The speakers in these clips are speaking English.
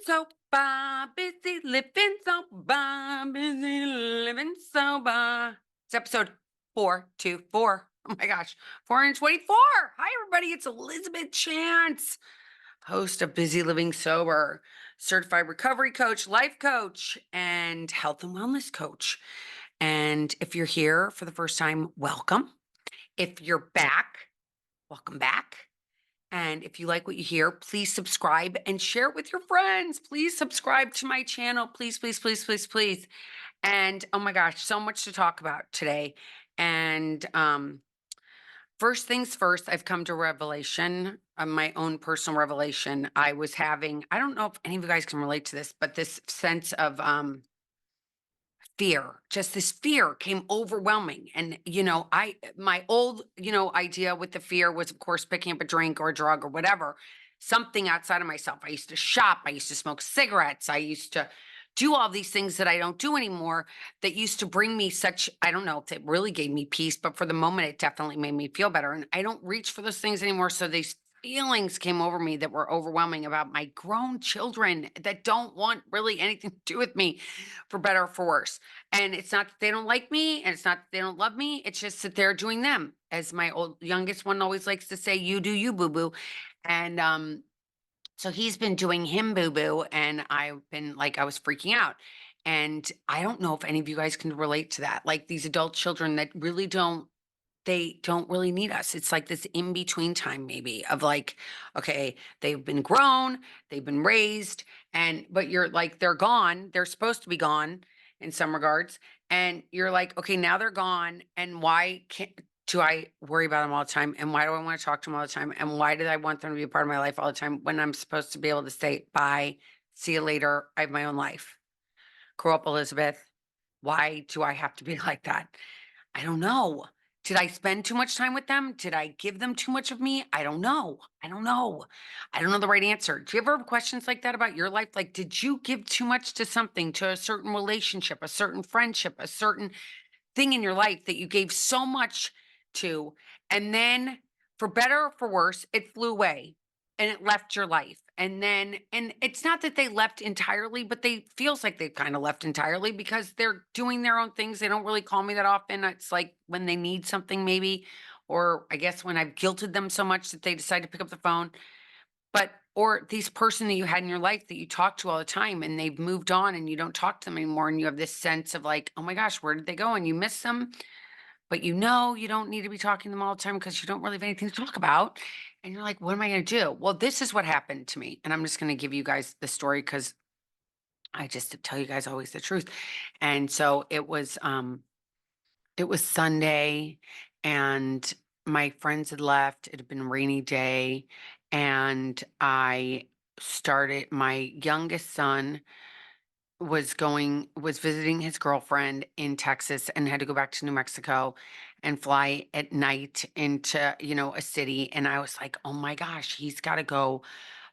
sober, busy living sober, busy living sober. It's episode 424. Oh my gosh, 424. Hi, everybody. It's Elizabeth Chance, host of Busy Living Sober, certified recovery coach, life coach, and health and wellness coach. And if you're here for the first time, welcome. If you're back, welcome back. And if you like what you hear, please subscribe and share it with your friends. Please subscribe to my channel. Please, please, please, please, please. And oh my gosh, so much to talk about today. And first things first, I've come to revelation, my own personal revelation. I was having, I don't know if any of you guys can relate to this, but this sense of fear, just this fear came overwhelming. And, my old, idea with the fear was, of course, picking up a drink or a drug or whatever, something outside of myself. I used to shop, I used to smoke cigarettes, I used to do all these things that I don't do anymore that used to bring me such, I don't know if it really gave me peace, but for the moment, it definitely made me feel better. And I don't reach for those things anymore. So these feelings came over me that were overwhelming about my grown children that don't want really anything to do with me, for better or for worse. And it's not that they don't like me, and it's not that they don't love me. It's just that they're doing them. As my old youngest one always likes to say, you do you, boo boo. And so he's been doing him boo boo. And I've been like, I was freaking out. And I don't know if any of you guys can relate to that. Like these adult children that really don't, they don't really need us. It's like this in between time, maybe, of like, okay, they've been grown, they've been raised, but you're like, they're gone. They're supposed to be gone in some regards. And you're like, okay, now they're gone. And why can't, do I worry about them all the time? And why do I want to talk to them all the time? And why did I want them to be a part of my life all the time when I'm supposed to be able to say, bye, see you later? I have my own life. Grow up, Elizabeth. Why do I have to be like that? I don't know. Did I spend too much time with them? Did I give them too much of me? I don't know. I don't know. I don't know the right answer. Do you ever have questions like that about your life? Like, did you give too much to something, to a certain relationship, a certain friendship, a certain thing in your life that you gave so much to, and then for better or for worse, it flew away and it left your life. And it's not that they left entirely, but they feels like they've kind of left entirely because they're doing their own things. They don't really call me that often. It's like when they need something, maybe, or I guess when I've guilted them so much that they decide to pick up the phone. But or these person that you had in your life that you talk to all the time and they've moved on and you don't talk to them anymore and you have this sense of like, oh my gosh, where did they go? And you miss them, but you don't need to be talking to them all the time because you don't really have anything to talk about. And you're like, what am I going to do? Well, this is what happened to me. And I'm just going to give you guys the story because I just tell you guys always the truth. And so it was Sunday and my friends had left. It had been a rainy day. And my youngest son was visiting his girlfriend in Texas and had to go back to New Mexico and fly at night into, a city. And I was like, oh my gosh, he's got to go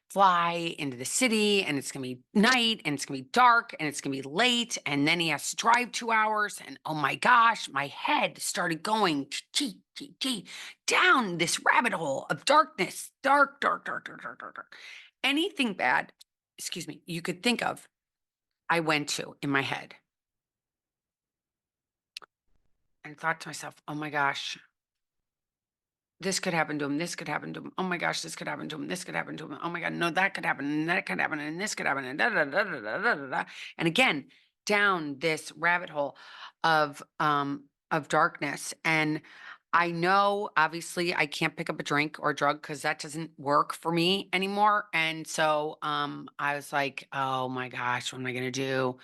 fly into the city and it's going to be night and it's going to be dark and it's going to be late. And then he has to drive 2 hours. And oh my gosh, my head started going down this rabbit hole of darkness, dark, dark, dark, dark, dark, dark, dark. Anything bad, excuse me, you could think of, I went to in my head and thought to myself, oh my gosh, this could happen to him. This could happen to him. Oh my gosh, this could happen to him. This could happen to him. Oh my God, no, that could happen. And that could happen. And this could happen. And da da da da da da da da. And again, down this rabbit hole of darkness. And I know obviously I can't pick up a drink or a drug because that doesn't work for me anymore. And so I was like, oh my gosh, what am I gonna do?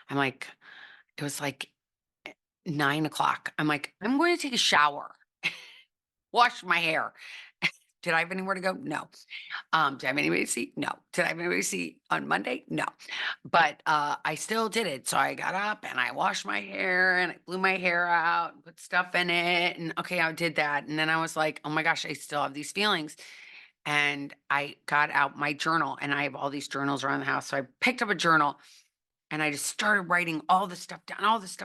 I'm like, it was like 9 o'clock. I'm like, I'm going to take a shower, wash my hair. Did I have anywhere to go? No. Did I have anybody to see? No. Did I have anybody to see on Monday? No. But I still did it. So I got up and I washed my hair and I blew my hair out, and put stuff in it. And okay, I did that. And then I was like, oh my gosh, I still have these feelings. And I got out my journal and I have all these journals around the house. So I picked up a journal And I just started writing all this stuff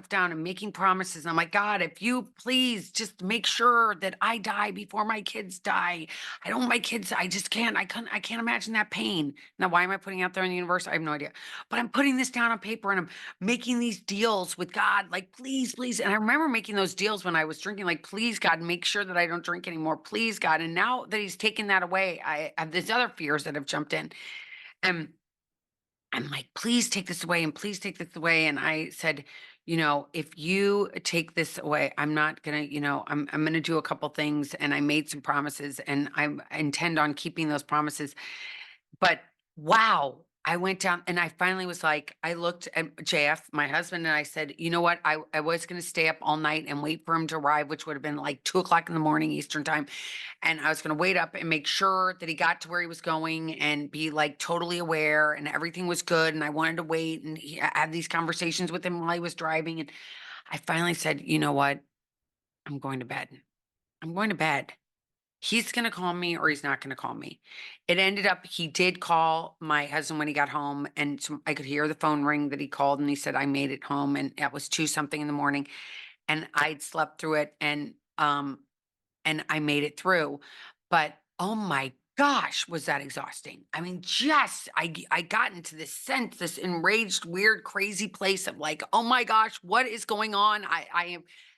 down and making promises. And I'm like, God, if you please just make sure that I die before my kids die. I don't want my kids, I can't imagine that pain. Now, why am I putting out there in the universe? I have no idea. But I'm putting this down on paper and I'm making these deals with God, like, please, please. And I remember making those deals when I was drinking, like, please, God, make sure that I don't drink anymore. Please, God. And now that He's taken that away, I have these other fears that have jumped in. And I'm like, please take this away and please take this away. And I said, if you take this away, I'm not gonna, I'm gonna do a couple things. And I made some promises and I intend on keeping those promises. But wow, I went down and I finally was like, I looked at JF, my husband, and I said, you know what? I was gonna stay up all night and wait for him to arrive, which would have been like 2 o'clock in the morning Eastern time. And I was going to wait up and make sure that he got to where he was going and be like totally aware and everything was good. And I wanted to wait and I had these conversations with him while he was driving. And I finally said, you know what? I'm going to bed. I'm going to bed. He's going to call me or he's not going to call me. It ended up, he did call my husband when he got home. And so I could hear the phone ring that he called and he said, I made it home. And it was 2 something in the morning. And I'd slept through it. And I made it through. But oh my gosh, was that exhausting. I mean, just I got into this sense, this enraged, weird, crazy place of like, oh my gosh, what is going on?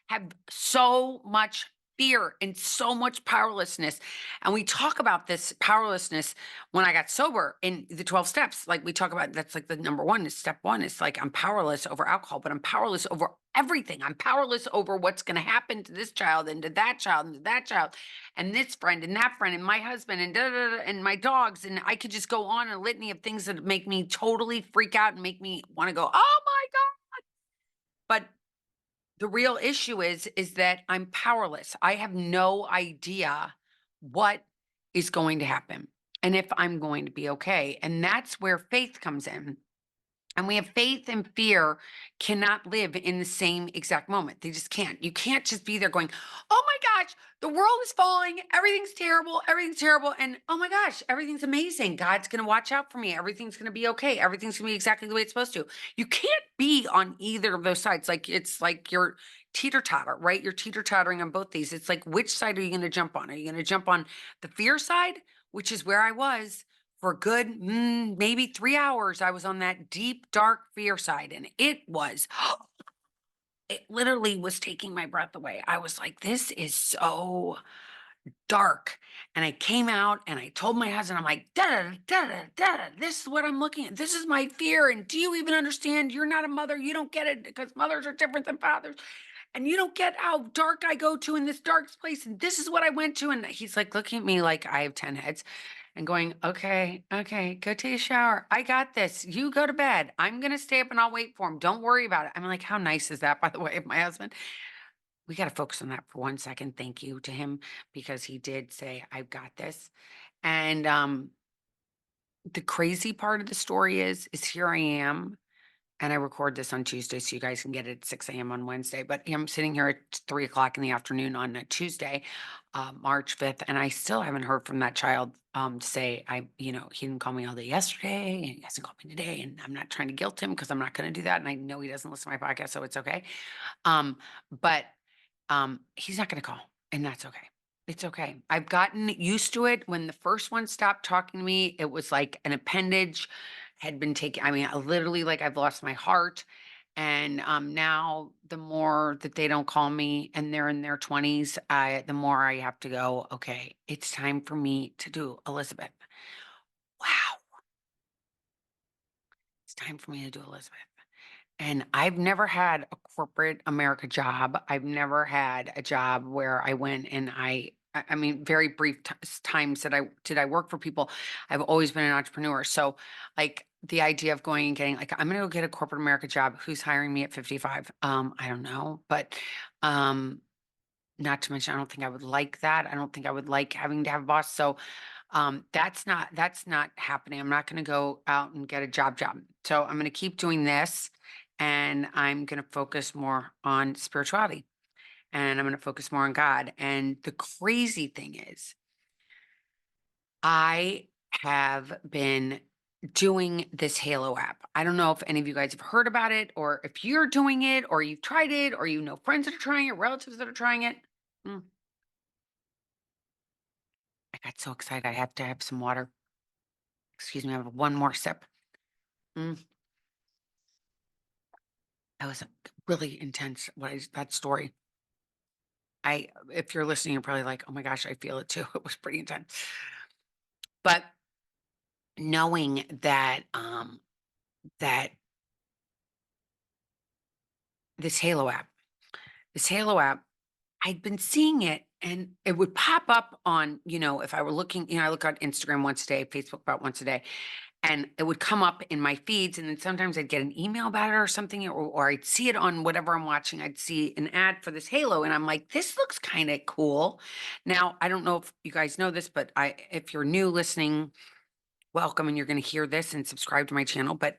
Have so much fear and so much powerlessness. And we talk about this powerlessness when I got sober in the 12 steps. Like we talk about that's like the number one is step one. It's like I'm powerless over alcohol, but I'm powerless over everything. I'm powerless over what's going to happen to this child and to that child and to that child and this friend and that friend and my husband and da, da, da, and my dogs. And I could just go on a litany of things that make me totally freak out and make me want to go, oh my God. But the real issue is that I'm powerless. I have no idea what is going to happen and if I'm going to be okay. And that's where faith comes in. And we have faith and fear cannot live in the same exact moment. They just can't. You can't just be there going, oh my gosh, the world is falling. Everything's terrible. Everything's terrible. And oh my gosh, everything's amazing. God's going to watch out for me. Everything's going to be okay. Everything's going to be exactly the way it's supposed to. You can't be on either of those sides. Like it's like you're teeter totter, right? You're teeter tottering on both these. It's like, which side are you going to jump on? Are you going to jump on the fear side, which is where I was? For a good maybe 3 hours, I was on that deep, dark fear side. And it literally was taking my breath away. I was like, this is so dark. And I came out and I told my husband, I'm like, da da da da da. This is what I'm looking at. This is my fear. And do you even understand? You're not a mother. You don't get it because mothers are different than fathers. And you don't get how dark I go to in this dark place. And this is what I went to. And he's like looking at me like I have 10 heads and going, okay, okay, go take a shower. I got this. You go to bed. I'm going to stay up and I'll wait for him. Don't worry about it. I'm like, how nice is that, by the way, of my husband? We got to focus on that for 1 second. Thank you to him because he did say, I've got this. And the crazy part of the story is here I am. And I record this on Tuesday, so you guys can get it at 6 a.m. on Wednesday. But I'm sitting here at 3 o'clock in the afternoon on a Tuesday, March 5th, and I still haven't heard from that child to say, he didn't call me all day yesterday, and he hasn't called me today. And I'm not trying to guilt him because I'm not going to do that. And I know he doesn't listen to my podcast, so it's okay. But he's not going to call, and that's okay. It's okay. I've gotten used to it. When the first one stopped talking to me, it was like an appendage had been taken. I mean, I literally like I've lost my heart. And now the more that they don't call me and they're in their 20s, the more I have to go, okay, it's time for me to do Elizabeth. Wow. It's time for me to do Elizabeth. And I've never had a corporate America job. I've never had a job where I went and I mean, very brief times that I work for people. I've always been an entrepreneur. So like the idea of going and getting like, I'm going to go get a corporate America job. Who's hiring me at 55? I don't know, but, not to mention, I don't think I would like that. I don't think I would like having to have a boss. So that's not happening. I'm not going to go out and get a job. So I'm going to keep doing this and I'm going to focus more on spirituality and I'm going to focus more on God. And the crazy thing is I have been doing this Halo app. I don't know if any of you guys have heard about it or if you're doing it or you've tried it or you know friends that are trying it, relatives that are trying it. Mm, I got so excited. I have to have some water. Excuse me, I have one more sip. Mm, that was really intense. That story? If you're listening, you're probably like, oh my gosh, I feel it too. It was pretty intense. But knowing that this Halo app, this Halo app I'd been seeing it and it would pop up on, if I were looking, I look on Instagram once a day, Facebook about once a day, and it would come up in my feeds. And then sometimes I'd get an email about it or something, or I'd see it on whatever I'm watching. I'd see an ad for this Halo, and I'm like, this looks kind of cool. Now, I don't know if you guys know this, but if you're new listening, welcome, and you're going to hear this and subscribe to my channel. But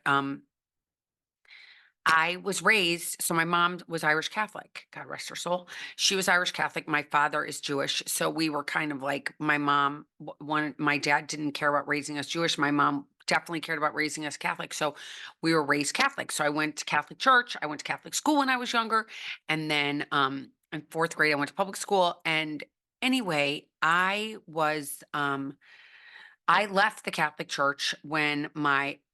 I was raised, so my mom was Irish Catholic, God rest her soul. She was Irish Catholic. My father is Jewish. So we were kind of like my mom, my dad didn't care about raising us Jewish. My mom definitely cared about raising us Catholic. So we were raised Catholic. So I went to Catholic church. I went to Catholic school when I was younger. And then in fourth grade, I went to public school. And anyway, I left the Catholic Church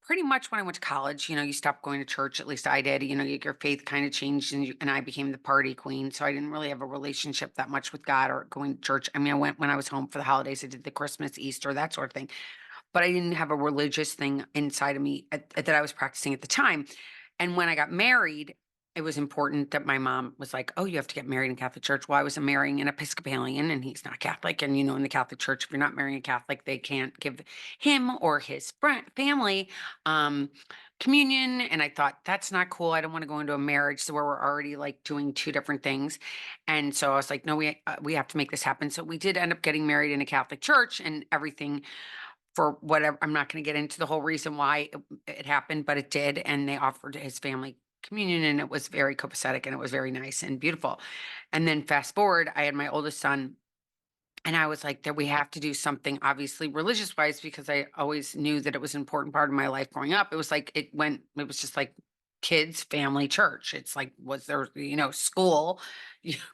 pretty much when I went to college. You stop going to church. At least I did. Your faith kind of changed, and I became the party queen. So I didn't really have a relationship that much with God or going to church. I mean, I went when I was home for the holidays. I did the Christmas, Easter, that sort of thing. But I didn't have a religious thing inside of me that I was practicing at the time. And when I got married, it was important that my mom was like, "Oh, you have to get married in Catholic church." Well, I was marrying an Episcopalian, and he's not Catholic. And in the Catholic church, if you're not marrying a Catholic, they can't give him or his family um, communion. And I thought that's not cool. I don't want to go into a marriage so where we're already like doing two different things. And so I was like, "No, we have to make this happen." So we did end up getting married in a Catholic church, and everything for whatever. I'm not going to get into the whole reason why it happened, but it did. And they offered his family communion, and it was very copacetic and it was very nice and beautiful. And then fast forward, I had my oldest son, and I was like, that we have to do something obviously religious wise, because I always knew that it was an important part of my life growing up. It was like it was just like kids, family, church. It's like, was there, school,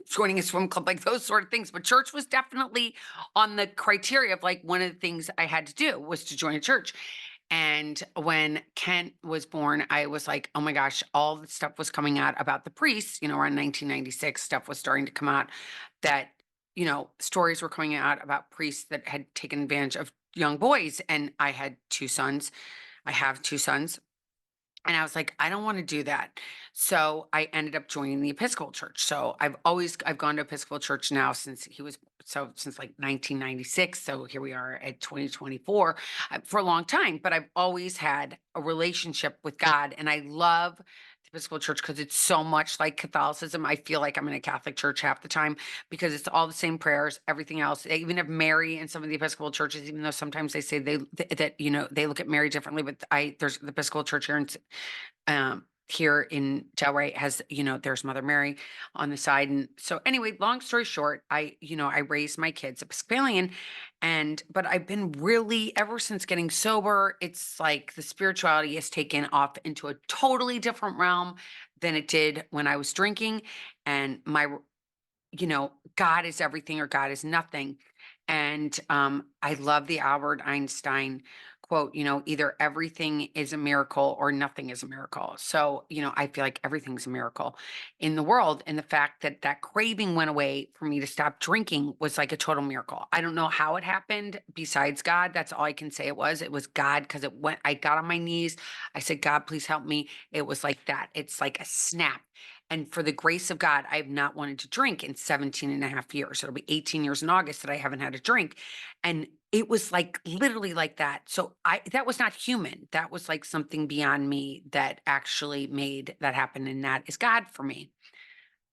joining a swim club, like those sort of things. But church was definitely on the criteria of like one of the things I had to do was to join a church. And when Kent was born, I was like, oh my gosh, all the stuff was coming out about the priests, around 1996, stuff was starting to come out that stories were coming out about priests that had taken advantage of young boys. And I had two sons. I have two sons. And I was like, I don't want to do that. So I ended up joining the Episcopal Church. So I've gone to Episcopal Church now since like 1996. So here we are at 2024 for a long time. But I've always had a relationship with God, and I love the Episcopal Church because it's so much like Catholicism. I feel like I'm in a Catholic church half the time because it's all the same prayers, everything else. They even have Mary in some of the Episcopal churches, even though sometimes they say that they look at Mary differently. But there's the Episcopal church here in Delray has, there's Mother Mary on the side. And so anyway, long story short, I raised my kids Episcopalian, but I've been really, ever since getting sober, it's like the spirituality has taken off into a totally different realm than it did when I was drinking. And God is everything or God is nothing. And I love the Albert Einstein quote, either everything is a miracle or nothing is a miracle. So, I feel like everything's a miracle in the world. And the fact that that craving went away for me to stop drinking was like a total miracle. I don't know how it happened besides God. That's all I can say it was. It was God, because I got on my knees. I said, God, please help me. It was like that. It's like a snap. And for the grace of God, I have not wanted to drink in 17 and a half years. It'll be 18 years in August that I haven't had a drink. And it was like literally like that. So that was not human. That was like something beyond me that actually made that happen. And that is God for me.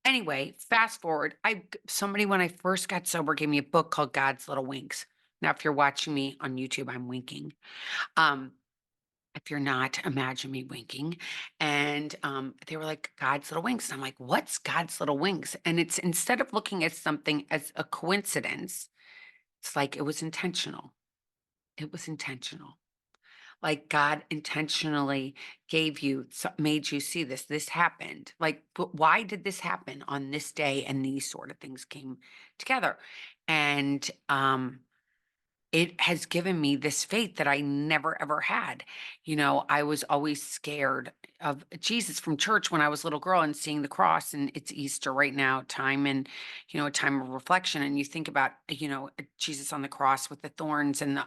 Anyway, fast forward. Somebody, when I first got sober, gave me a book called God's Little Winks. Now, if you're watching me on YouTube, I'm winking. Um, if you're not, imagine me winking. And they were like, God's little wings. And I'm like, what's God's little wings? And it's, instead of looking at something as a coincidence, it's like it was intentional. It was intentional. Like God intentionally made you see this. This happened. Like, but why did this happen on this day? And these sort of things came together. And it has given me this faith that I never ever had. I was always scared of Jesus from church when I was a little girl and seeing the cross, and it's Easter right now, time and a time of reflection. And you think about Jesus on the cross with the thorns and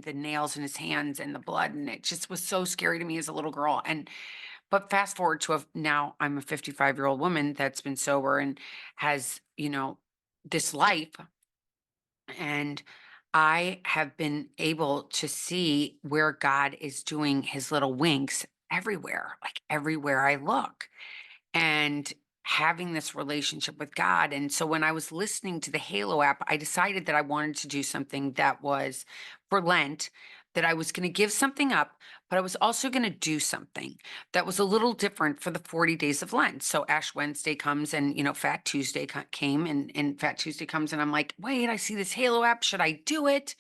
the nails in his hands and the blood, and it just was so scary to me as a little girl. And but fast forward to now I'm a 55-year-old woman that's been sober and has this life, and I have been able to see where God is doing his little winks everywhere, like everywhere I look, and having this relationship with God. And so when I was listening to the Halo app, I decided that I wanted to do something that was for Lent, that I was going to give something up, but I was also going to do something that was a little different for the 40 days of Lent. So Ash Wednesday comes and, Fat Tuesday came and Fat Tuesday comes and I'm like, wait, I see this Halo app. Should I do it?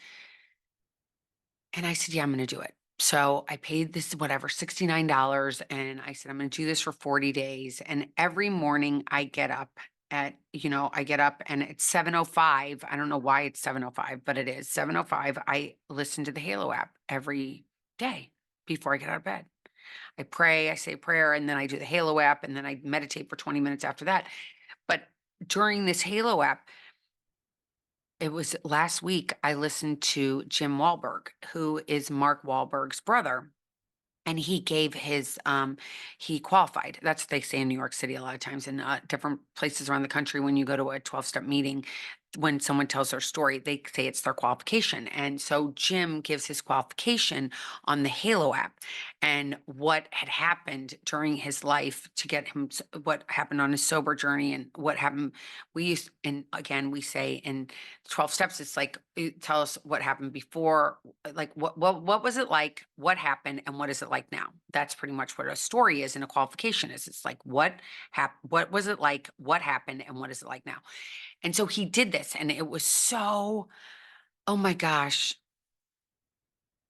And I said, yeah, I'm going to do it. So I paid this, whatever, $69. And I said, I'm going to do this for 40 days. And every morning I get up and it's 7:05. I don't know why it's 7:05, but it is 7:05. I listen to the Halo app every day before I get out of bed. I pray, I say a prayer, and then I do the Halo app, and then I meditate for 20 minutes after that. But during this Halo app, it was last week I listened to Jim Wahlberg, who is Mark Wahlberg's brother. And he qualified. That's what they say in New York City a lot of times, in different places around the country. When you go to a 12-step meeting, when someone tells their story, they say it's their qualification. And so Jim gives his qualification on the Halo app and what had happened during his life to get him, what happened on his sober journey and what happened. And again, we say in 12 steps, it's like, tell us what happened before, like what was it like, what happened, and what is it like now? That's pretty much what a story is and a qualification is. It's like what was it like, what happened, and what is it like now? And so he did this, and it was so, oh my gosh,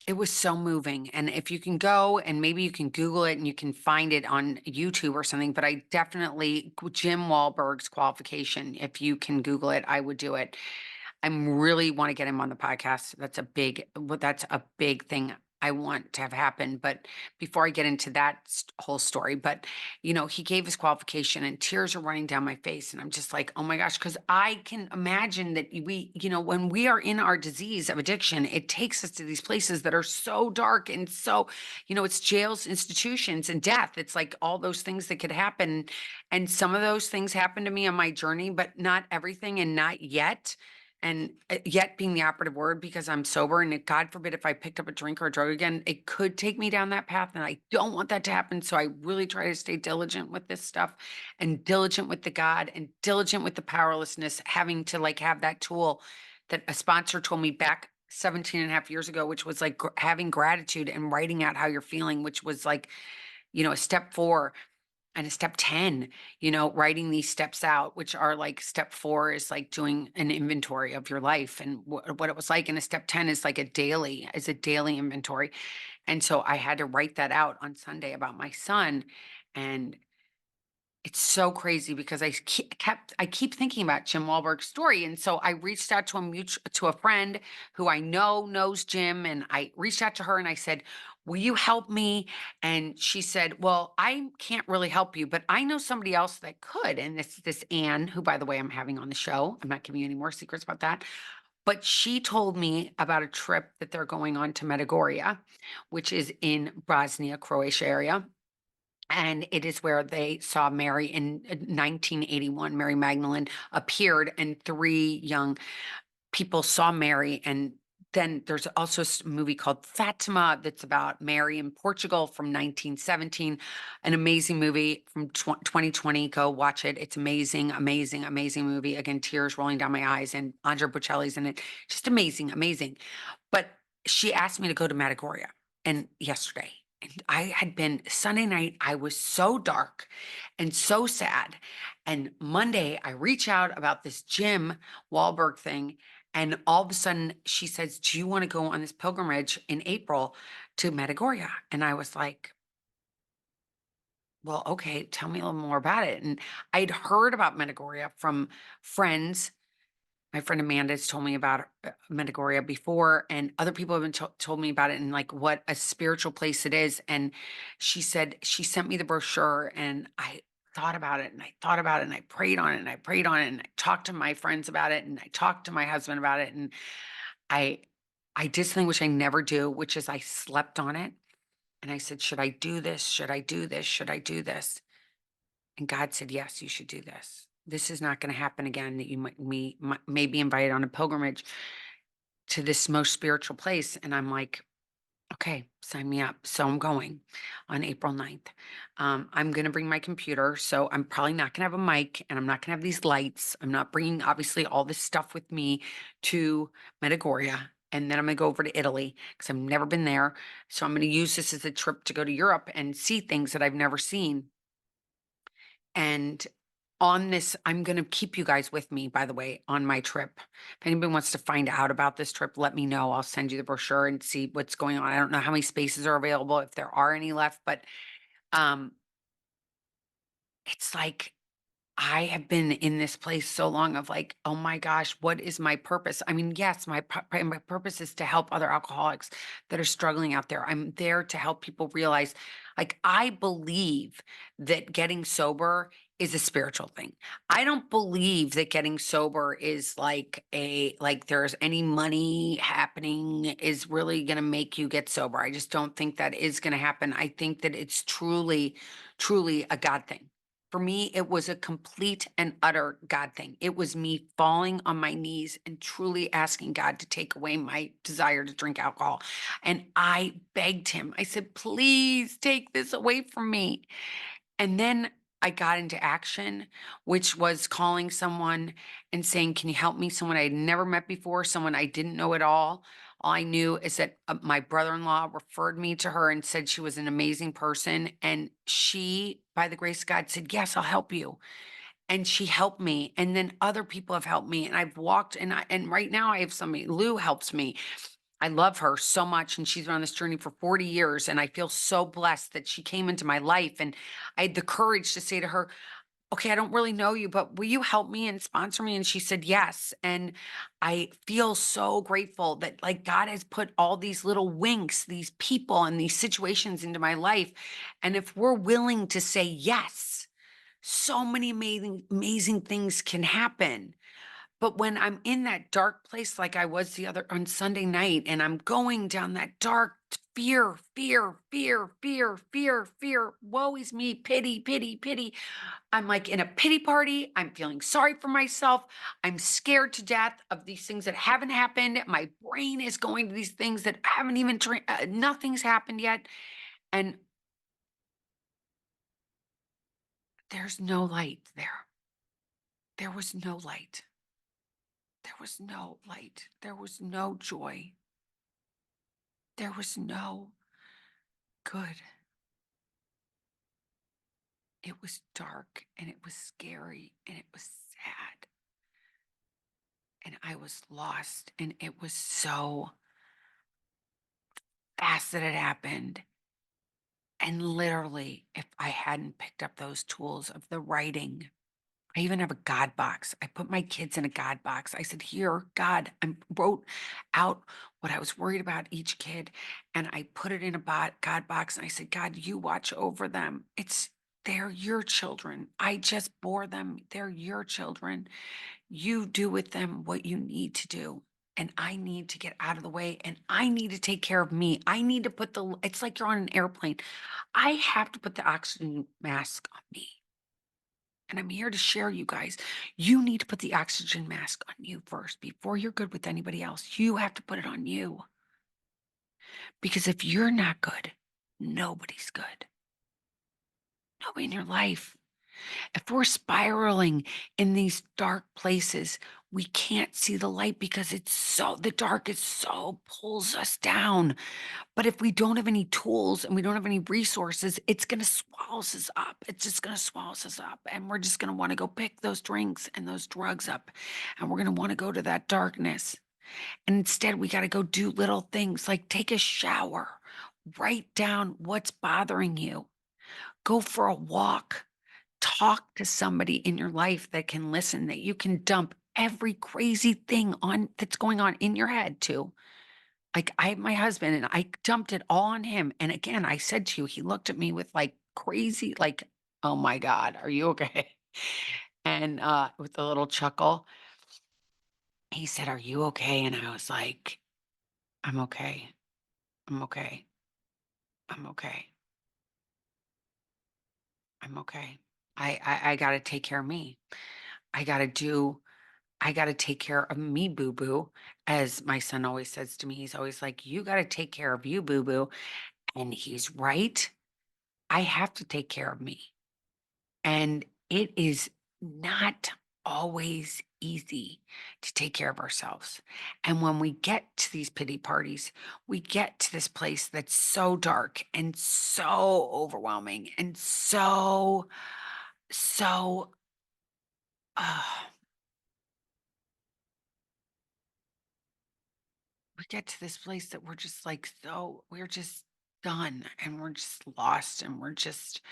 it was so moving. And if you can go and maybe you can Google it and you can find it on YouTube or something, but I definitely, Jim Wahlberg's qualification, if you can Google it, I would do it. I'm really want to get him on the podcast. That's a big thing I want to have happen. But before I get into that whole story, but he gave his qualification and tears are running down my face. And I'm just like, oh my gosh, because I can imagine that when we are in our disease of addiction, it takes us to these places that are so dark and so, it's jails, institutions, and death. It's like all those things that could happen. And some of those things happened to me on my journey, but not everything and not yet. And yet being the operative word, because I'm sober, and God forbid if I picked up a drink or a drug again, it could take me down that path. And I don't want that to happen. So I really try to stay diligent with this stuff and diligent with the God and diligent with the powerlessness, having to like have that tool that a sponsor told me back 17 and a half years ago, which was like having gratitude and writing out how you're feeling, which was like, a step 4 and a step 10, writing these steps out, which are like step 4 is like doing an inventory of your life and what it was like. And a step 10 is like is a daily inventory. And so I had to write that out on Sunday about my son. And it's so crazy because I keep thinking about Jim Wahlberg's story. And so I reached out to a friend who I know knows Jim. And I reached out to her and I said, will you help me? And she said, well, I can't really help you, but I know somebody else that could. And this Anne, who, by the way, I'm having on the show. I'm not giving you any more secrets about that. But she told me about a trip that they're going on to Medjugorje, which is in Bosnia, Croatia area. And it is where they saw Mary in 1981. Mary Magdalene appeared, and 3 young people saw Mary. And then there's also a movie called Fatima that's about Mary in Portugal from 1917, an amazing movie from 2020. Go watch it. It's amazing, amazing, amazing movie. Again, tears rolling down my eyes, and Andrea Bocelli's in it. Just amazing, amazing. But she asked me to go to Medjugorje and yesterday. And I had been Sunday night, I was so dark and so sad. And Monday, I reach out about this Jim Wahlberg thing. And all of a sudden, she says, do you want to go on this pilgrimage in April to Medjugorje. And I was like, well, okay, tell me a little more about it. And I'd heard about Medjugorje from friends. My friend Amanda's told me about Medjugorje before, and other people have been told me about it and like what a spiritual place it is. And she said she sent me the brochure, and I thought about it, and I thought about it, and I prayed on it, and I prayed on it, and I talked to my friends about it, and I talked to my husband about it, and I I did something which I never do, which is I slept on it, and I said, should I do this? Should I do this? Should I do this? And God said, yes, you should do this. This is not going to happen again, that you may be invited on a pilgrimage to this most spiritual place. And I'm like, okay, sign me up. So I'm going on April 9th. I'm going to bring my computer. So I'm probably not going to have a mic, and I'm not going to have these lights. I'm not bringing, obviously, all this stuff with me to Medjugorje. And then I'm going to go over to Italy because I've never been there. So I'm going to use this as a trip to go to Europe and see things that I've never seen. And on this, I'm going to keep you guys with me, by the way, on my trip. If anybody wants to find out about this trip, let me know. I'll send you the brochure and see what's going on. I don't know how many spaces are available, if there are any left, but um, it's like I have been in this place so long of like, oh my gosh, what is my purpose? I mean, yes, my purpose is to help other alcoholics that are struggling out there. I'm there to help people realize, like, I believe that getting sober is a spiritual thing. I don't believe that getting sober is like there's any money happening is really going to make you get sober. I just don't think that is going to happen. I think that it's truly, truly a God thing. For me, it was a complete and utter God thing. It was me falling on my knees and truly asking God to take away my desire to drink alcohol. And I begged him. I said, please take this away from me. And then I got into action, which was calling someone and saying, can you help me? Someone I had never met before, someone I didn't know at all. All I knew is that my brother-in-law referred me to her and said she was an amazing person. And she, by the grace of God, said, yes, I'll help you. And she helped me. And then other people have helped me. And I've walked, and right now I have somebody, Lou helps me. I love her so much, and she's been on this journey for 40 years, and I feel so blessed that she came into my life, and I had the courage to say to her, okay, I don't really know you, but will you help me and sponsor me? And she said yes. And I feel so grateful that like God has put all these little winks, these people and these situations into my life. And if we're willing to say yes, so many amazing, amazing things can happen. But when I'm in that dark place, like I was the other on Sunday night, and I'm going down that dark fear, fear, fear, fear, fear, fear, woe is me, pity, pity, pity. I'm like in a pity party. I'm feeling sorry for myself. I'm scared to death of these things that haven't happened. My brain is going to these things that haven't even, nothing's happened yet. And there's no light there. There was no light. There was no light. There was no joy. There was no good. It was dark, and it was scary, and it was sad. And I was lost, and it was so fast that it happened. And literally, if I hadn't picked up those tools of the writing, I even have a God box. I put my kids in a God box. I said, here, God, I wrote out what I was worried about each kid, and I put it in a God box. And I said, God, you watch over them. They're your children. I just bore them. They're your children. You do with them what you need to do. And I need to get out of the way, and I need to take care of me. I need to it's like you're on an airplane. I have to put the oxygen mask on me. And I'm here to share, you guys, you need to put the oxygen mask on you first before you're good with anybody else. You have to put it on you. Because if you're not good, nobody's good. Nobody in your life. If we're spiraling in these dark places, we can't see the light because the dark is so pulls us down. But if we don't have any tools and we don't have any resources, it's going to swallow us up. It's just going to swallow us up. And we're just going to want to go pick those drinks and those drugs up. And we're going to want to go to that darkness. And instead, we got to go do little things like take a shower, Write down what's bothering you. Go for a walk. Talk to somebody in your life that can listen, that you can dump every crazy thing on that's going on in your head to. Like I have my husband and I dumped it all on him. And again, I said to you, he looked at me with like crazy, like, oh my God, are you okay? And with a little chuckle, he said, "Are you okay?" And I was like, "I'm okay. I'm okay. I'm okay. I'm okay. I gotta take care of me. I gotta do I gotta take care of me, boo boo." As my son always says to me, he's always like, "You gotta take care of you, boo boo." And he's right. I have to take care of me. And it is not always easy to take care of ourselves. And when we get to these pity parties, we get to this place that's so dark and so overwhelming and so, uh, we get to this place that we're just like, we're just done and we're just lost and we're just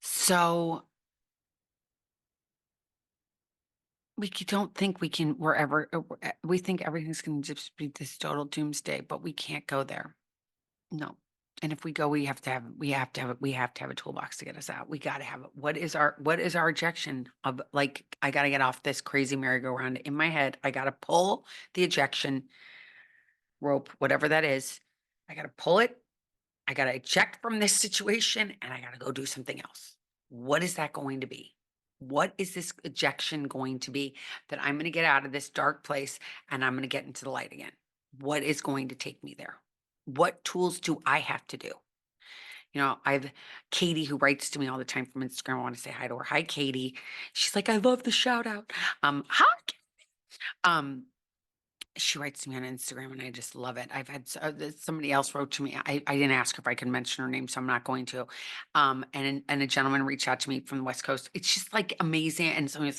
so, don't think we can, wherever, we think everything's going to just be this total doomsday, but we can't go there. No. And if we go, we have to have a toolbox to get us out. We got to have it. What is our ejection of, like, I got to get off this crazy merry-go-round in my head. I got to pull the ejection rope, whatever that is. I got to pull it. I got to eject from this situation and I got to go do something else. What is that going to be? What is this ejection going to be that I'm going to get out of this dark place and I'm going to get into the light again? What is going to take me there? What tools do I have to do? I have Katie who writes to me all the time from Instagram. I want to say hi to her. Hi, Katie. She's like, I love the shout out. Hi. Um, she writes to me on Instagram and I just love it. I've had somebody else wrote to me. I didn't ask her if I could mention her name, so I'm not going to. And a gentleman reached out to me from the West Coast. It's just like amazing. And someone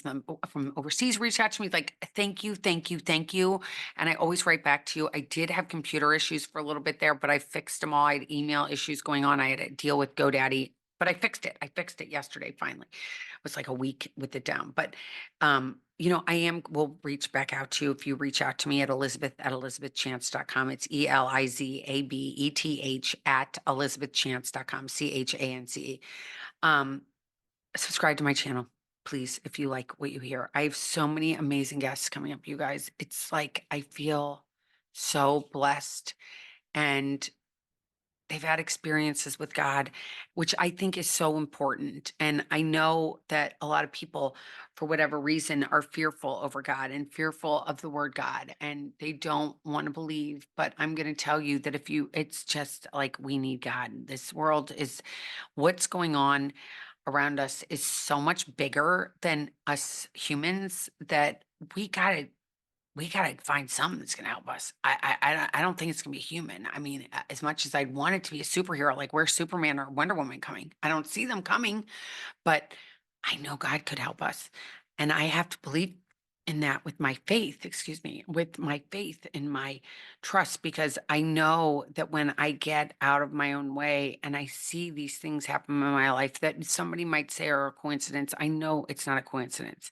from overseas reached out to me like, thank you, thank you, thank you. And I always write back to you. I did have computer issues for a little bit there, but I fixed them all. I had email issues going on. I had to deal with GoDaddy, but I fixed it. I fixed it yesterday, finally. It was like a week with it down. But will reach back out to you if you reach out to me at elizabeth@elizabethchance.com. It's ELIZABETH at elizabethchance.com, CHANCE. Um, Subscribe to my channel, please, if you like what you hear. I have so many amazing guests coming up, you guys. It's like I feel so blessed and they've had experiences with God, which I think is so important. And I know that a lot of people, for whatever reason, are fearful over God and fearful of the word God, and they don't want to believe. But I'm going to tell you that it's just like we need God. This world is what's going on around us is so much bigger than us humans that we got to we gotta find something that's gonna help us. I don't think it's gonna be human. I mean, as much as I'd want it to be a superhero, like where's Superman or Wonder Woman coming? I don't see them coming, but I know God could help us. And I have to believe in that with my faith, excuse me, with my faith and my trust, because I know that when I get out of my own way and I see these things happen in my life that somebody might say are a coincidence, I know it's not a coincidence.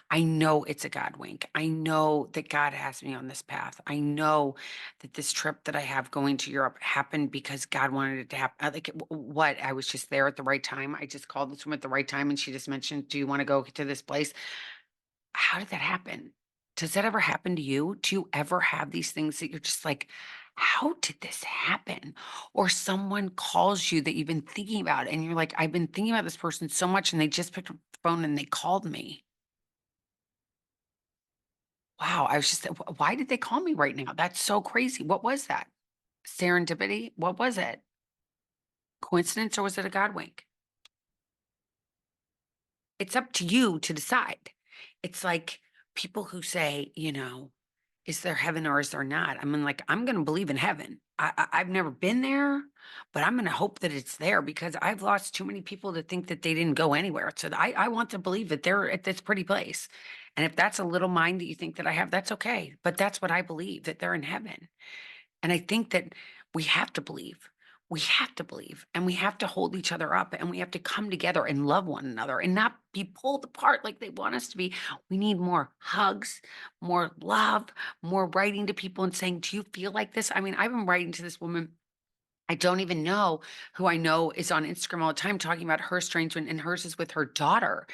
I know it's a God wink. I know that God has me on this path. I know that this trip that I have going to Europe happened because God wanted it to happen. What? I was just there at the right time. I just called this woman at the right time and she just mentioned, do you want to go to this place? How did that happen? Does that ever happen to you? Do you ever have these things that you're just like, how did this happen? Or someone calls you that you've been thinking about and you're like, I've been thinking about this person so much and they just picked up the phone and they called me. Wow, I was just why did they call me right now? That's so crazy. What was that? Serendipity? What was it? Coincidence or was it a God wink? It's up to you to decide. It's like people who say, is there heaven or is there not? I mean, like, I'm going to believe in heaven. I've never been there, but I'm going to hope that it's there because I've lost too many people to think that they didn't go anywhere. So I want to believe that they're at this pretty place. And if that's a little mind that you think that I have, that's okay. But that's what I believe, that they're in heaven. And I think that we have to believe. we have to believe and we have to hold each other up and we have to come together and love one another and not be pulled apart like they want us to be. We need more hugs, more love, more writing to people and saying, "Do you feel like this?" I mean, I've been writing to this woman I don't even know, who I know is on Instagram all the time talking about her estrangement, and hers is with her daughter.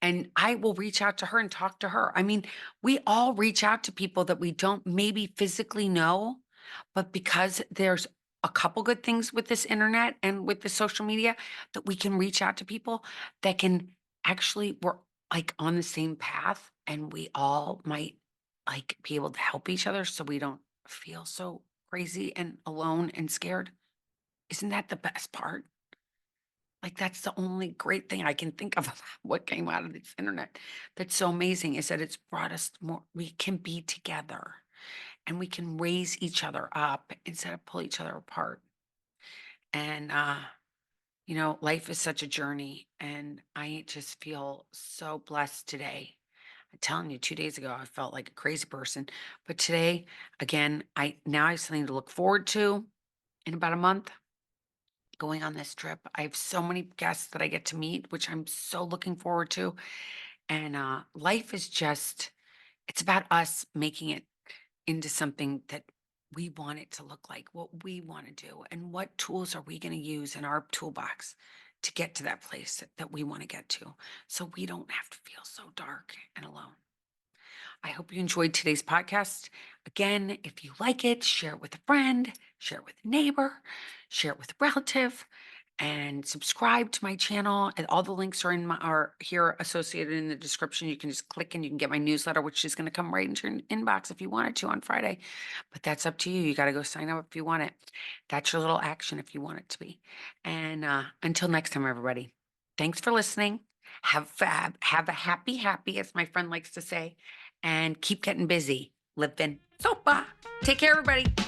And I will reach out to her and talk to her. I mean, we all reach out to people that we don't maybe physically know, but because there's a couple good things with this internet and with the social media, that we can reach out to people that can actually, we're like on the same path, and we all might like be able to help each other so we don't feel so crazy and alone and scared. Isn't that the best part? Like, that's the only great thing I can think of what came out of this internet that's so amazing, is that it's brought us more, we can be together and we can raise each other up instead of pull each other apart. And life is such a journey, and I just feel so blessed today. I'm telling you, 2 days ago I felt like a crazy person. But today, again, I now have something to look forward to in about a month, going on this trip. I have so many guests that I get to meet, which I'm so looking forward to. And life is just, it's about us making it into something that we want it to look like, what we want to do, and what tools are we going to use in our toolbox to get to that place that we want to get to, so we don't have to feel so dark and alone. I hope you enjoyed today's podcast. Again, if you like it, share it with a friend, share it with a neighbor, share it with a relative, and subscribe to my channel. And all the links are here associated in the description. You can just click and you can get my newsletter, which is going to come right into your inbox if you wanted to on Friday. But that's up to you. You got to go sign up if you want it. That's your little action if you want it to be. And until next time, everybody. Thanks for listening. Have a happy, as my friend likes to say, and keep getting busy. Living sopa. Take care, everybody.